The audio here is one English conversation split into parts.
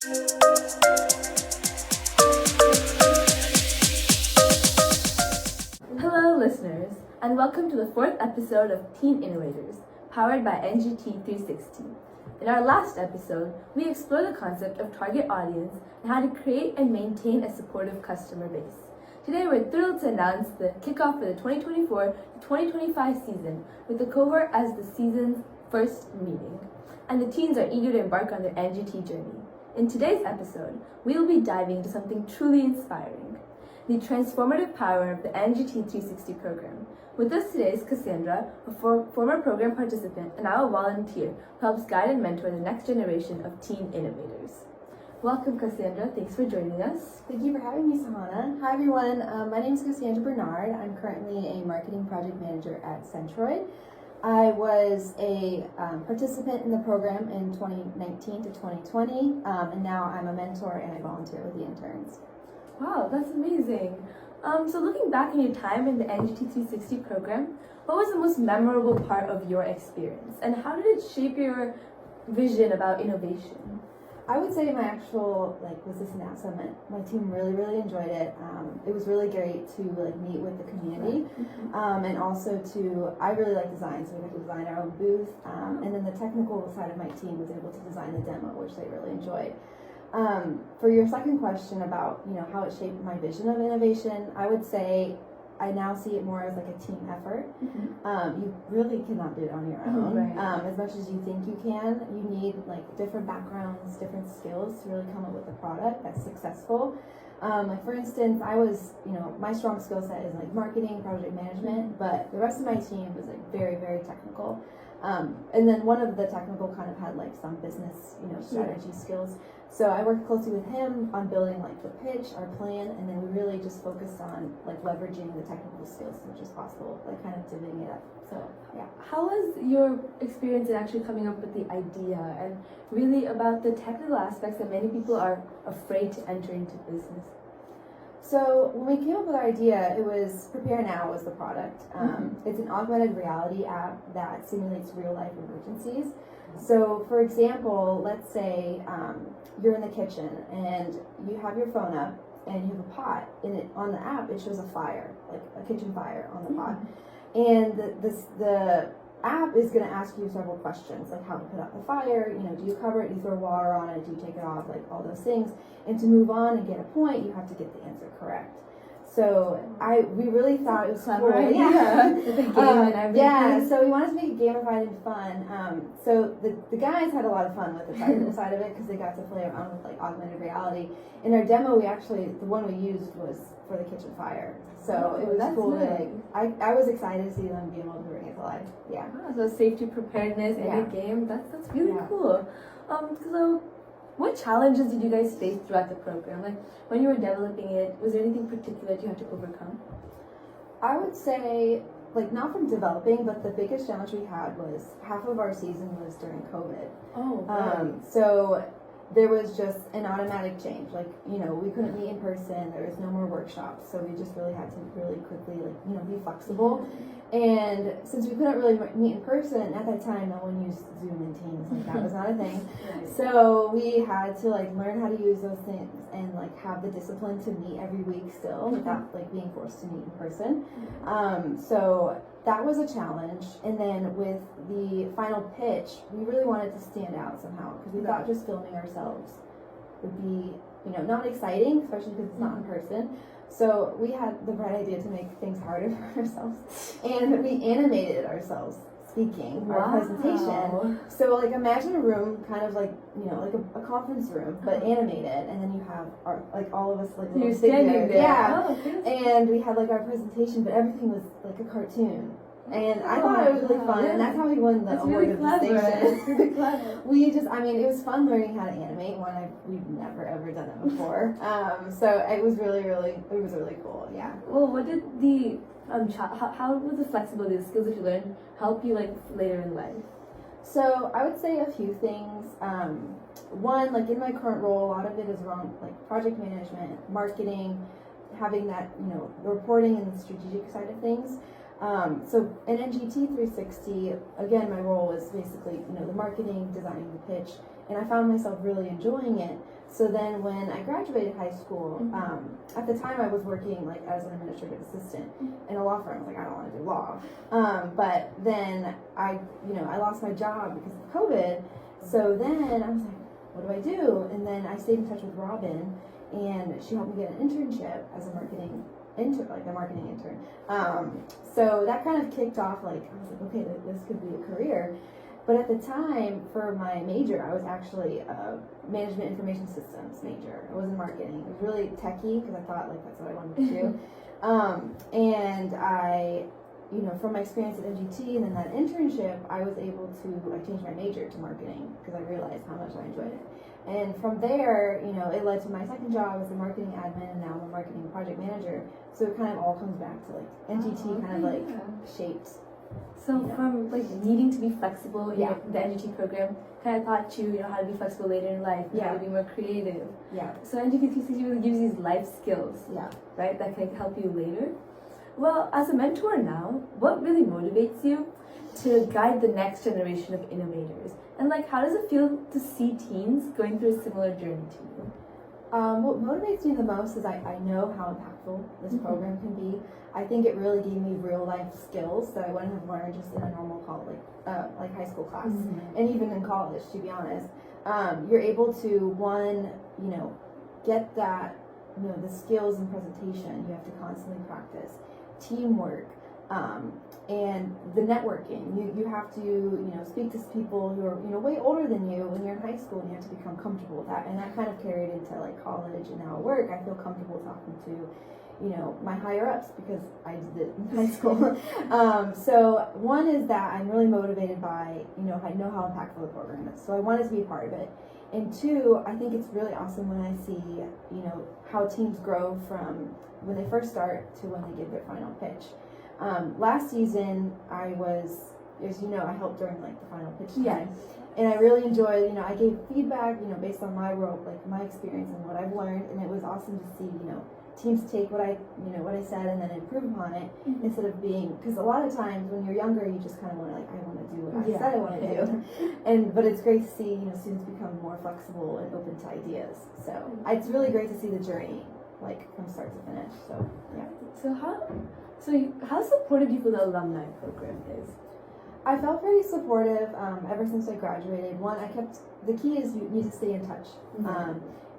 Hello listeners, and welcome to the 4th episode of Teen Innovators, powered by NGT360. In our last episode, we explored the concept of target audience and how to create and maintain a supportive customer base. Today we're thrilled to announce the kickoff for the 2024-2025 season, with the cohort as the season's first meeting. And the teens are eager to embark on their NGT journey. In today's episode, we will be diving into something truly inspiring: the transformative power of the NGT360 program. With us today is Cassandra, a former program participant and now a volunteer who helps guide and mentor the next generation of teen innovators. Welcome, Cassandra. Thanks for joining us. Thank you for having me, Sahana. Hi, everyone. My name is Cassandra Bernard. I'm currently a marketing project manager at Centroid. I was a participant in the program in 2019 to 2020, and now I'm a mentor and I volunteer with the interns. Wow, that's amazing. So looking back on your time in the NGT360 program, what was the most memorable part of your experience, and how did it shape your vision about innovation? I would say my actual was this NASA summit. My team really enjoyed it. It was really great to meet with the community, and also I really like design, so we got to design our own booth. And then the technical side of my team was able to design the demo, which they really enjoyed. For your second question about how it shaped my vision of innovation, I would say I now see it more as like a team effort. You really cannot do it on your own. As much as you think you can, you need different backgrounds, different skills to really come up with a product that's successful. For instance, I was, my strong skill set is marketing, project management, but the rest of my team was very technical. And then one of the technical kind of had some business, strategy skills. So I worked closely with him on building the pitch, our plan, and then we really just focused on leveraging the technical skills as much as possible, kind of divvying it up. So yeah. How was your experience in actually coming up with the idea and really about the technical aspects that many people are afraid to enter into business? So when we came up with our idea, it was Prepare Now was the product. It's an augmented reality app that simulates real life emergencies. So for example, let's say you're in the kitchen and you have your phone up and you have a pot, and on the app it shows a fire, a kitchen fire on the pot. And the app is going to ask you several questions, like how to put out the fire, do you cover it, do you throw water on it, do you take it off, all those things. And to move on and get a point, you have to get the answer correct. So we really thought it was clever. Cool. Yeah. With the game and everything. Yeah, so we wanted to make it gamified and fun. So the guys had a lot of fun with the technical side of it because they got to play around with augmented reality. In our demo, the one we used was for the kitchen fire. So it was cool. Nice. I was excited to see them being able to bring it to life. Yeah. So safety preparedness in a game, that's really cool. So what challenges did you guys face throughout the program? When you were developing it, was there anything particular that you had to overcome? I would say, not from developing, but the biggest challenge we had was half of our season was during COVID. Oh, right. So there was just an automatic change. We couldn't meet in person. There was no more workshops. So we just really had to really quickly, be flexible. And since we couldn't really meet in person, at that time, no one used Zoom and Teams. That was not a thing. So we had to, learn how to use those things and, have the discipline to meet every week still without, being forced to meet in person. So that was a challenge. And then with the final pitch, we really wanted to stand out somehow because we thought just filming ourselves would be, not exciting, especially because it's not in person. So we had the bright idea to make things harder for ourselves, and we animated ourselves speaking our presentation. So imagine a room kind of like a conference room, but animated, and then you have our all of us you're standing there. Yeah. Oh, and we had our prepresentation, but everything was a cartoon. And I thought it was really fun, and that's how we won the award of distinction. It's really clever. It was fun learning how to animate. We've never ever done it before. So it was really cool. Yeah. Well, what did the how was the flexibility, the skills that you learned, help you later in life? So I would say a few things. One, in my current role, a lot of it is around project management, marketing, having that reporting and the strategic side of things. So in NGT360, again, my role was basically, the marketing, designing the pitch, and I found myself really enjoying it. So then when I graduated high school, at the time I was working like as an administrative assistant in a law firm. I was like, I don't want to do law. But then I lost my job because of COVID. So then I was like, what do I do? And then I stayed in touch with Robin, and she helped me get an internship as a marketing intern. So that kind of kicked off, like, I was like, okay, this could be a career. But at the time, for my major, I was actually a management information systems major. I wasn't marketing. It was really techie because I thought like that's what I wanted to do. And I, from my experience at NGT and then that internship, I was able to, I changed my major to marketing because I realized how much I enjoyed it. And from there, it led to my second job as a marketing admin, and now I'm a marketing project manager. So it kind of all comes back to like NGT kind of like shaped. So from like needing to be flexible, Yeah. The NGT program kind of taught you, how to be flexible later in life, how to be more creative. Yeah. So NGT360 really gives you these life skills, right, that can help you later. Well, as a mentor now, what really motivates you to guide the next generation of innovators? And like, how does it feel to see teens going through a similar journey to you? What motivates me the most is I know how impactful this program can be. I think it really gave me real life skills that I wouldn't have learned just in a normal college, like high school class, and even in college. To be honest, you're able to get that the skills in presentation. You have to constantly practice teamwork. And the networking, you have to speak to people who are way older than you when you're in high school, and you have to become comfortable with that. And that kind of carried into like college and now at work. I feel comfortable talking to my higher ups because I did it in high school. So one is that I'm really motivated by I know how impactful the program is, so I wanted to be a part of it. And two, I think it's really awesome when I see how teams grow from when they first start to when they give their final pitch. Last season, I was, as I helped during like the final pitch time, and I really enjoyed. I gave feedback, based on my role, like my experience and what I've learned, and it was awesome to see, teams take what I said and then improve upon it instead of being, because a lot of times when you're younger, you just kind of want to I want to do what I said I want to do, but it's great to see students become more flexible and open to ideas. So it's really great to see the journey, like from start to finish. So yeah. So how supportive do you feel the alumni program is? I felt very supportive ever since I graduated. The key is you need to stay in touch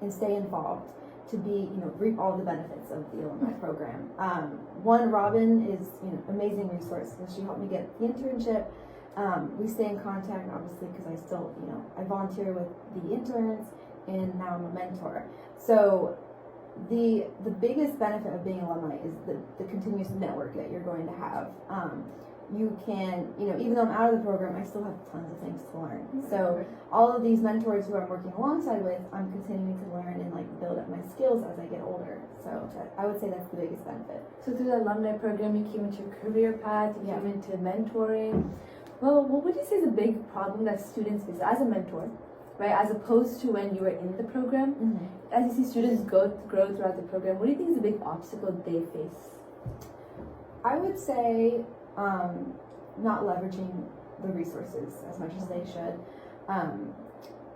and stay involved to be, reap all the benefits of the alumni program. One, Robin is, amazing resource. She helped me get the internship. We stay in contact, obviously, because I still, I volunteer with the interns, and now I'm a mentor. So the biggest benefit of being alumni is the continuous network that you're going to have. You can, even though I'm out of the program, I still have tons of things to learn. So all of these mentors who I'm working alongside with, I'm continuing to learn and like build up my skills as I get older. So I would say that's the biggest benefit. So through the alumni program, you came into your career path, you came into mentoring. Well, what would you say is a big problem that students face as a mentor, right? As opposed to when you were in the program, as you see students grow throughout the program, what do you think is the big obstacle they face? I would say not leveraging the resources as much as they should.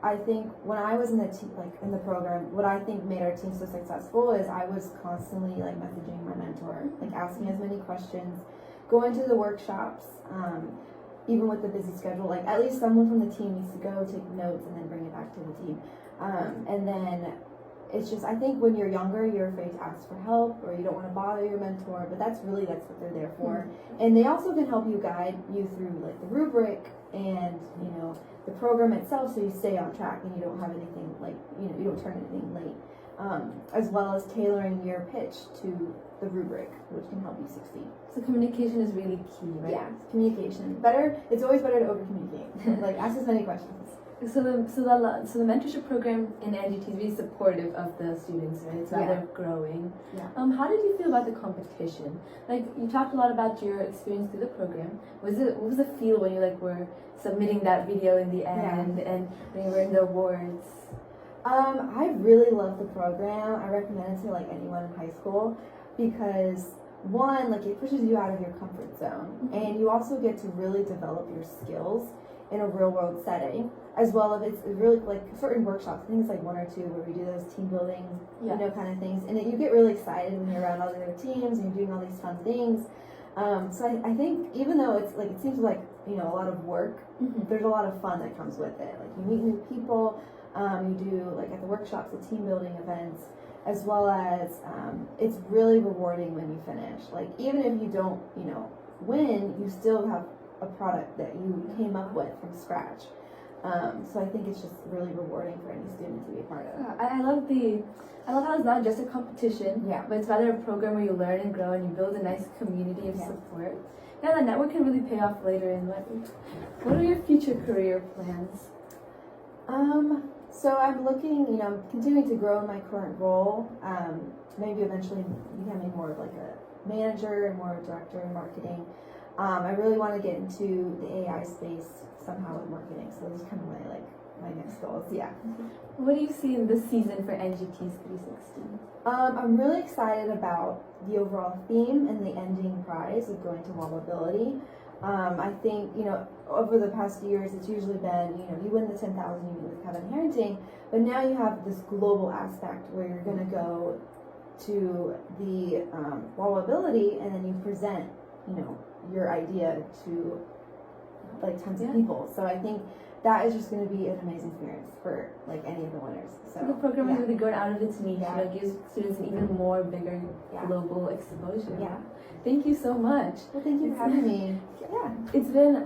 I think when I was in the program, what I think made our team so successful is I was constantly like messaging my mentor, like asking as many questions, going to the workshops, even with the busy schedule, like at least someone from the team needs to go take notes and then bring it back to the team. And then it's just, I think when you're younger, you're afraid to ask for help or you don't want to bother your mentor, but that's what they're there for. And they also can help you guide you through like the rubric and, the program itself, so you stay on track and you don't have anything like, you don't turn anything late. As well as tailoring your pitch to the rubric, which can help you succeed. So communication is really key, right? Yeah, communication. It's always better to over communicate. Like ask as many questions. So the mentorship program in NGT is really supportive of the students, right? So they're growing. Yeah. How did you feel about the competition? Like you talked a lot about your experience through the program. What was the feel when you were submitting that video in the end and when you were in the awards? I really love the program. I recommend it to anyone in high school because one, it pushes you out of your comfort zone, and you also get to really develop your skills in a real world setting, as well as it's really like certain workshops. I think it's like one or two where we do those team building, kind of things, and you get really excited when you're around all the other teams and you're doing all these fun things. So I think even though it's like it seems like a lot of work, there's a lot of fun that comes with it. Like you meet new people, you do like at the workshops, the team building events, as well as it's really rewarding when you finish. Like even if you don't win, you still have a product that you came up with from scratch. So I think it's just really rewarding for any student to be a part of. I love how it's not just a competition, but it's rather a program where you learn and grow and you build a nice community of support. Yeah, that network can really pay off later in life. What are your future career plans? So I'm looking, I'm continuing to grow in my current role. Maybe eventually becoming more of like a manager and more of a director in marketing. I really want to get into the AI space somehow with marketing. So those are kind of my next goals. Yeah. What do you see in this season for NGT360? I'm really excited about the overall theme and the ending prize of going to Wallability. I think, over the past years, it's usually been, you win the 10,000, you meet with Kevin Harrington, but now you have this global aspect where you're going to go to the Wallability and then you present, your idea to like tons of people. So I think that is just going to be an amazing experience for like any of the winners. So the program is really going out of its niche. Gives students an even more bigger global exposure. Yeah. Thank you so much. Well, thank you for having me. It's been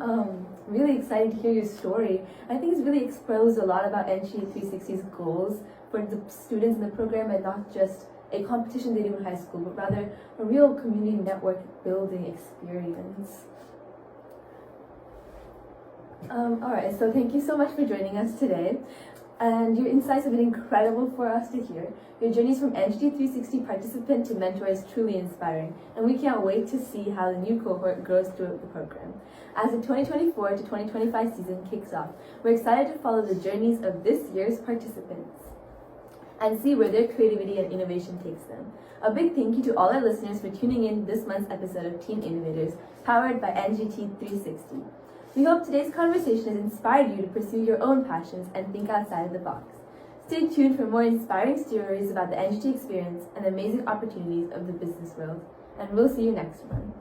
really exciting to hear your story. I think it's really exposed a lot about NGT360's goals for the students in the program, and not just a competition they do in high school, but rather a real community network building experience. Alright, so thank you so much for joining us today. And your insights have been incredible for us to hear. Your journeys from NGT360 participant to mentor is truly inspiring, and we can't wait to see how the new cohort grows through the program. As the 2024 to 2025 season kicks off, we're excited to follow the journeys of this year's participants and see where their creativity and innovation takes them. A big thank you to all our listeners for tuning in this month's episode of Teen Innovators, powered by NGT360. We hope today's conversation has inspired you to pursue your own passions and think outside the box. Stay tuned for more inspiring stories about the NGT experience and the amazing opportunities of the business world. And we'll see you next one.